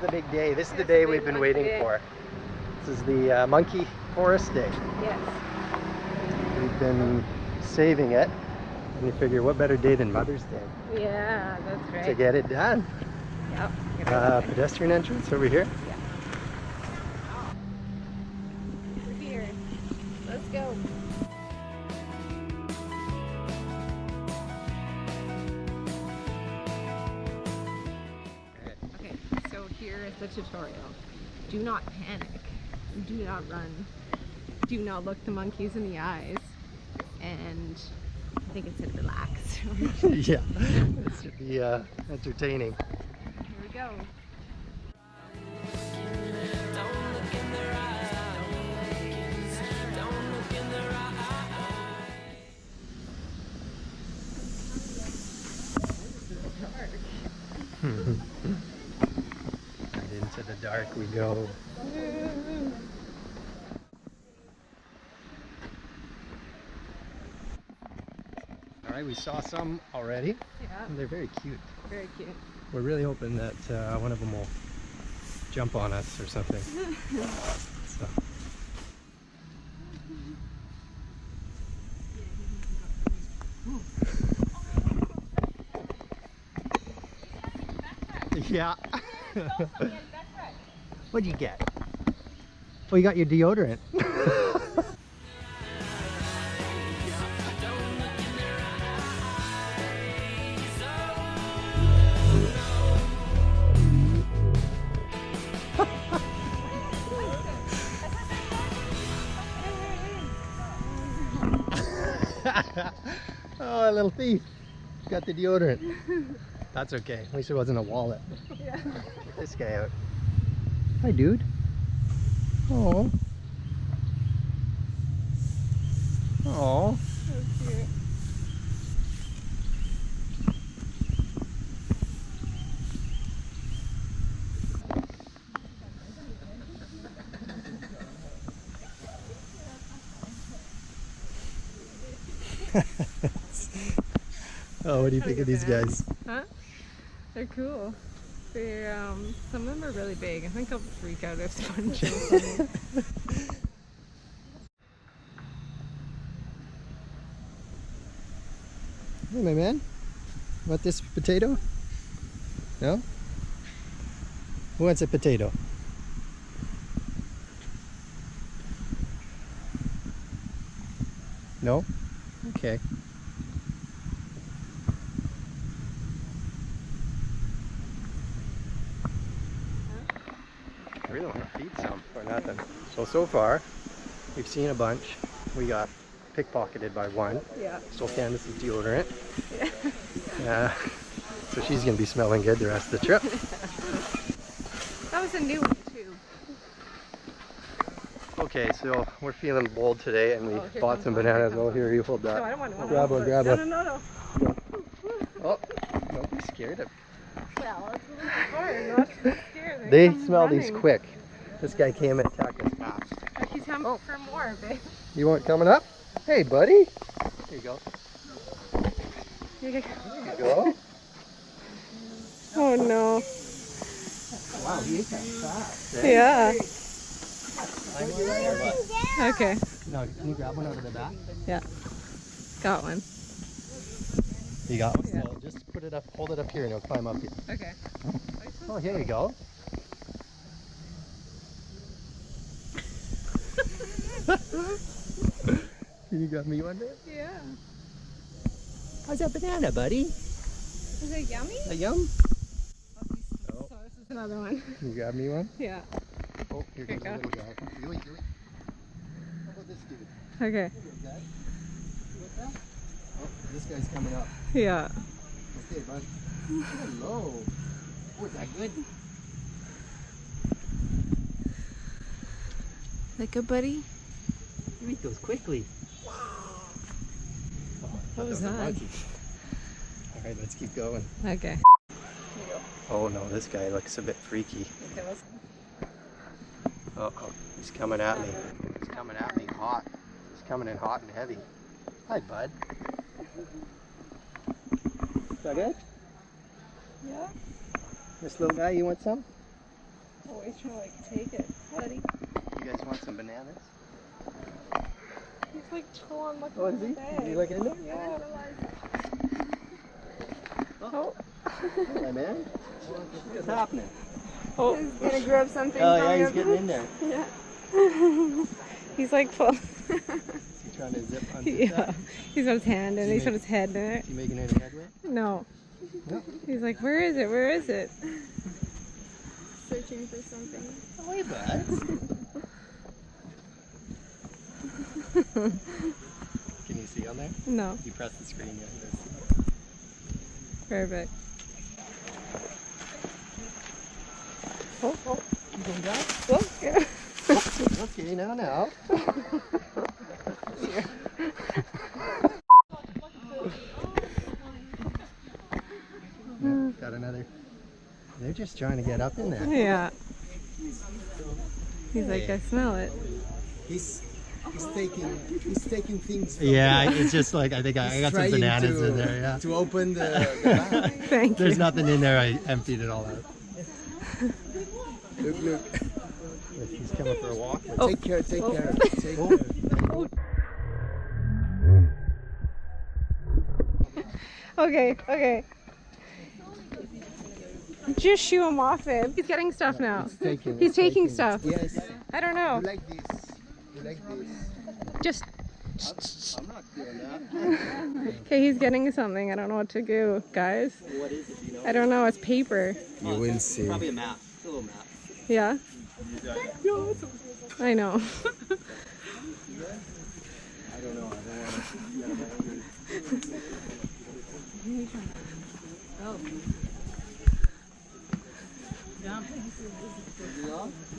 the big day. This is the day we've been waiting for. This is the Monkey Forest Day. Yes. We've been saving it. And you figure, what better day than Mother's Day? Yeah, that's right. To get it done. Yep. Pedestrian entrance over here. Yeah. We're here. Let's go. Okay, so here is the tutorial. Do not panic. Do not run. Do not look the monkeys in the eyes. And I think it said relax. Yeah, it should be entertaining. Here we go. And into the dark we go. Alright, we saw some already. Yeah. And they're very cute. Very cute. We're really hoping that one of them will jump on us or something. So. Yeah. What'd you get? Oh, you got your deodorant. Oh, a little thief. Got the deodorant. That's okay. At least it wasn't a wallet. Yeah. Get this guy out. Hi, dude. Oh. Oh. So cute. Oh, what do you think of these guys? Huh? They're cool. They're some of them are really big. I think I'll freak out if someone jumps on me. Hey, my man. Want this potato? No? Who wants a potato? No? Okay. I really want to feed some or nothing. So far, we've seen a bunch. We got pickpocketed by one. Yeah. Stole Candace's deodorant. Yeah. So she's going to be smelling good the rest of the trip. That was a new one too. Okay, so we're feeling bold today and we Here bought comes some one, bananas. here Oh, comes here, you hold that. No, I don't want one. Grab one, grab one. No. Oh, don't be scared of. Well, it's a little hard not to be scared. They come smell these running. quick. This guy came and attacked us fast. Like he's coming for more, babe. You want coming up? Hey, buddy. Here you go. Here you go. There you go. Oh no. Wow, he ate that fast. Eh? Yeah. I'm all right, or what? Okay. No, can you grab one out of the back? Yeah. Got one. You got one? Yeah. So just put it up, hold it up here and it'll climb up here. Okay. Oh, here we go. Can you grab me one there? Yeah. How's that banana, buddy? Is it yummy? A yum? So this is another one. Can you grab me one? Yeah. Oh, here Here goes you a go. little guy. Do it. How about this dude? Okay. Here goes that. You want that? Oh, this guy's coming up. Yeah. Okay, bud. Hello. Oh, is that good? Like a buddy? You eat those quickly. What was that? Alright, let's keep going. Okay. Oh no, this guy looks a bit freaky. Uh-oh, he's coming at me. He's coming at me hot. He's coming in hot and heavy. Hi, bud. Is that good? Yeah. This little guy, you want some? Oh, he's trying to like take it, buddy. You guys want some bananas? He's like chilling, looking Oh, at is the he? bag. Is he looking in there? Yeah. Oh. Hey man, what's happening? Oh, he's gonna grab something. Oh yeah, he's getting in there. Yeah. He's like full. Is he trying to zip unzip Yeah. that? He's got his hand in it. He's got his head in it. Is he making any headway? No. No. He's like, where is it? Where is it? Searching for something. Oh, hey bud. Can you see on there? No. You press the screen, yeah. Perfect. Oh, you going down? Oh, yeah. Okay, now. Here. Yeah, got another. They're just trying to get up in there. Yeah. He's like, I smell it. He's taking things. From Yeah, it's just like I think I got some trying bananas to, in there. Yeah. To open the bag. Thank There's you. nothing in there. I emptied it all out. Look. He's coming for a walk. Oh. Take care. Take care. Okay. Just shoo him off it. He's getting stuff now. He's taking stuff. Yes. I don't know. You like this. Just. I'm not doing that. Okay, he's getting something. I don't know what to do, guys. What is it? Do you know? I don't know. It's paper. You will see. Probably a map. It's a little map. Yeah. I know. I don't know. I don't want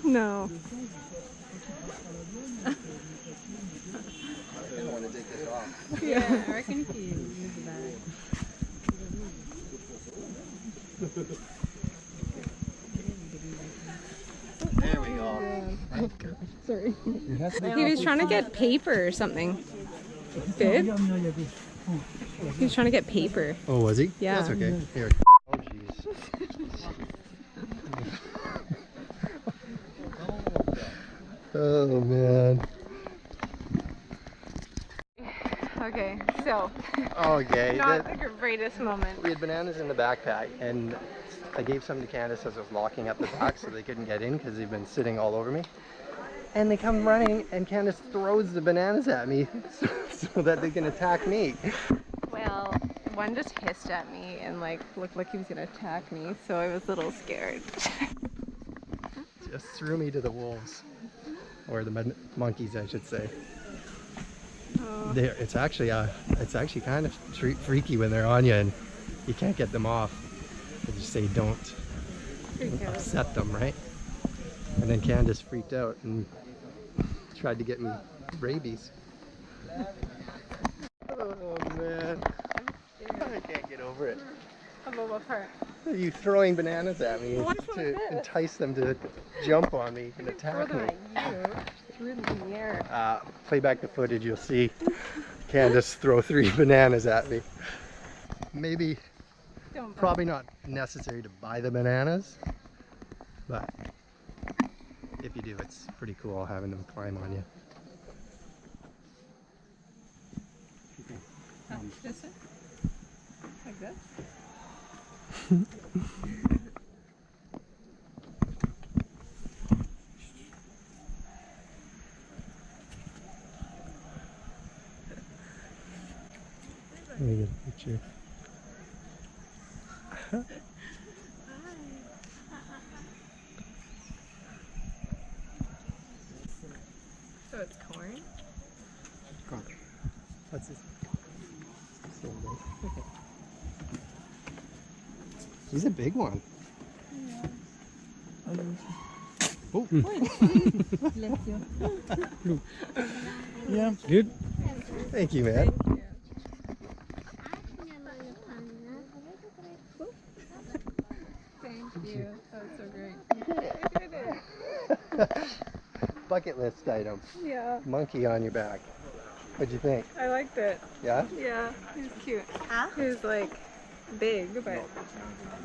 to. No. I don't want to take this off. Yeah, I reckon if you use the bag. There we go. Sorry. He was trying to get paper or something. Babe? He was trying to get paper. Oh, was he? Yeah. That's okay. Here. Oh, jeez. Oh, man. Okay, so. Okay. Not the greatest moment. We had bananas in the backpack, and I gave some to Candace as I was locking up the back so they couldn't get in because they've been sitting all over me. And they come running, and Candace throws the bananas at me so that they can attack me. Well, one just hissed at me and like looked like he was gonna attack me, so I was a little scared. Just threw me to the wolves, or the monkeys, I should say. Oh. It's actually kind of freaky when they're on you and you can't get them off. They just say don't upset them, right? And then Candace freaked out and tried to get me rabies. Oh man, I can't get over it. I'm over part. You throwing bananas at me Which one is to this? entice them to jump on me and attack me. Threw them in the air. Play back the footage, you'll see Candace throw 3 bananas at me. Maybe, probably not necessary to buy the bananas, but if you do, it's pretty cool having them climb on you. This way? Like this? Let me get a picture. So it's corn? What's this? He's a big one. Oh. Yeah. Good. Thank you, man. Thank you. That was so great. Bucket list item. Yeah, Monkey on your back. What'd you think? I liked it. Yeah? Yeah, he was cute. He was like big, but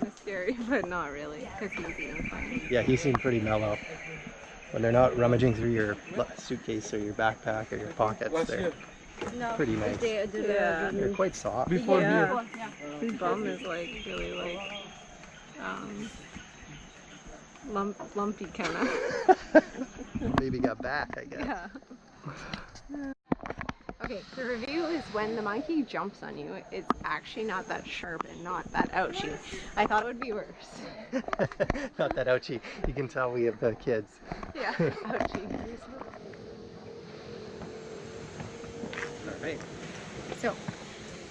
it's scary, but not really, because he's eating fine. Yeah, he seemed pretty mellow. When they're not rummaging through your suitcase or your backpack or your pockets, they're pretty nice. Yeah. They're quite soft. Yeah. His bum is like really like lumpy kind of. Maybe got back, I guess. Yeah. Okay, the review is when the monkey jumps on you, it's actually not that sharp and not that ouchy. I thought it would be worse. Not that ouchy. You can tell we have kids. Yeah, ouchy. Alright. So,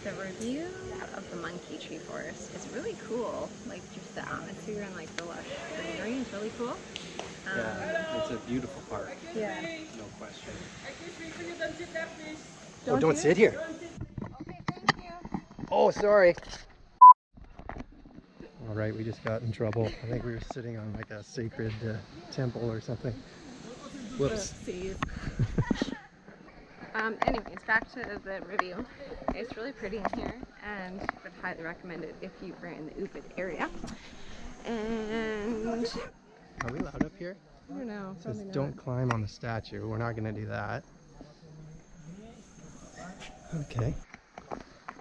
the review of the monkey tree forest is really cool. Like, just the atmosphere and like the lush greenery is really cool. Yeah, it's a beautiful park. Yeah. No question. Don't sit here. Okay, thank you. Oh, sorry. All right, we just got in trouble. I think we were sitting on like a sacred temple or something. Whoops. Oopsies. Anyways, back to the review. It's really pretty in here, and would highly recommend it if you were in the Ubud area. And Are we allowed up here? I don't know. It says don't climb on the statue. We're not going to do that. Okay.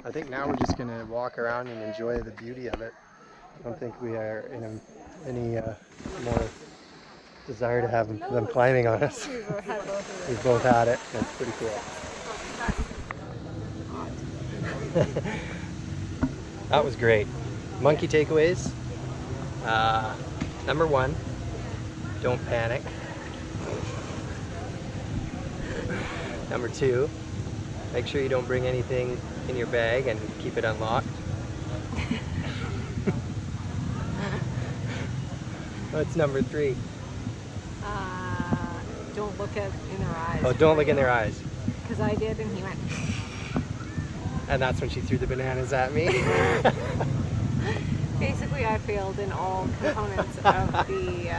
I think now we're just going to walk around and enjoy the beauty of it. I don't think we are in any more desire to have them climbing on us. We've both had it. That's pretty cool. That was great. Monkey takeaways. Number 1, don't panic. Number 2, make sure you don't bring anything in your bag and keep it unlocked. What's number 3? Don't look in their eyes. Oh, don't look in their eyes. Because I did, and he went. And that's when she threw the bananas at me. Basically, I failed in all components of the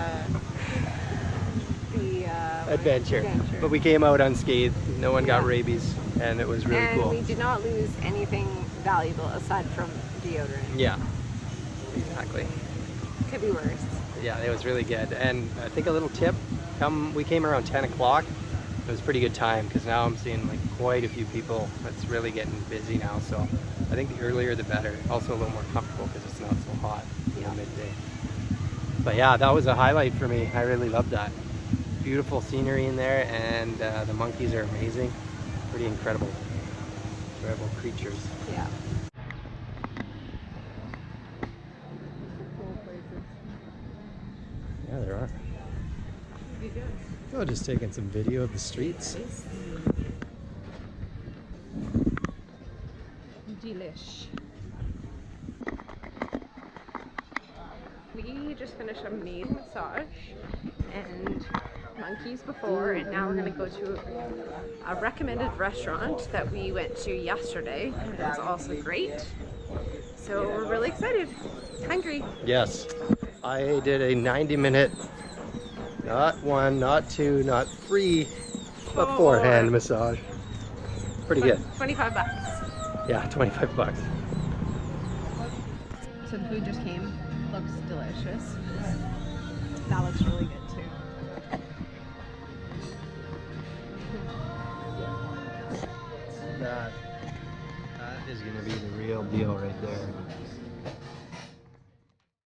adventure. But we came out unscathed. No one got rabies, and it was really cool. And we did not lose anything valuable aside from deodorant. Yeah, exactly. Could be worse. Yeah, it was really good. And I think a little tip, we came around 10 o'clock. It was a pretty good time because now I'm seeing like quite a few people. It's really getting busy now, so I think the earlier the better. Also a little more comfortable because it's not so hot in the midday. But yeah, that was a highlight for me. I really loved that. Beautiful scenery in there, and the monkeys are amazing. Pretty incredible creatures. Yeah. Yeah, there are. Oh, just taking some video of the streets. Delish. We just finished a maid massage and monkeys before, and now we're going to go to a recommended restaurant that we went to yesterday. It was also great. So we're really excited. Hungry. Yes. I did a 90-minute, not 1, not 2, not 3, but 4 hand massage. Pretty good. 25 bucks. Yeah, 25 bucks. So the food just came. Looks delicious. That looks really good too. That is going to be the real deal right there.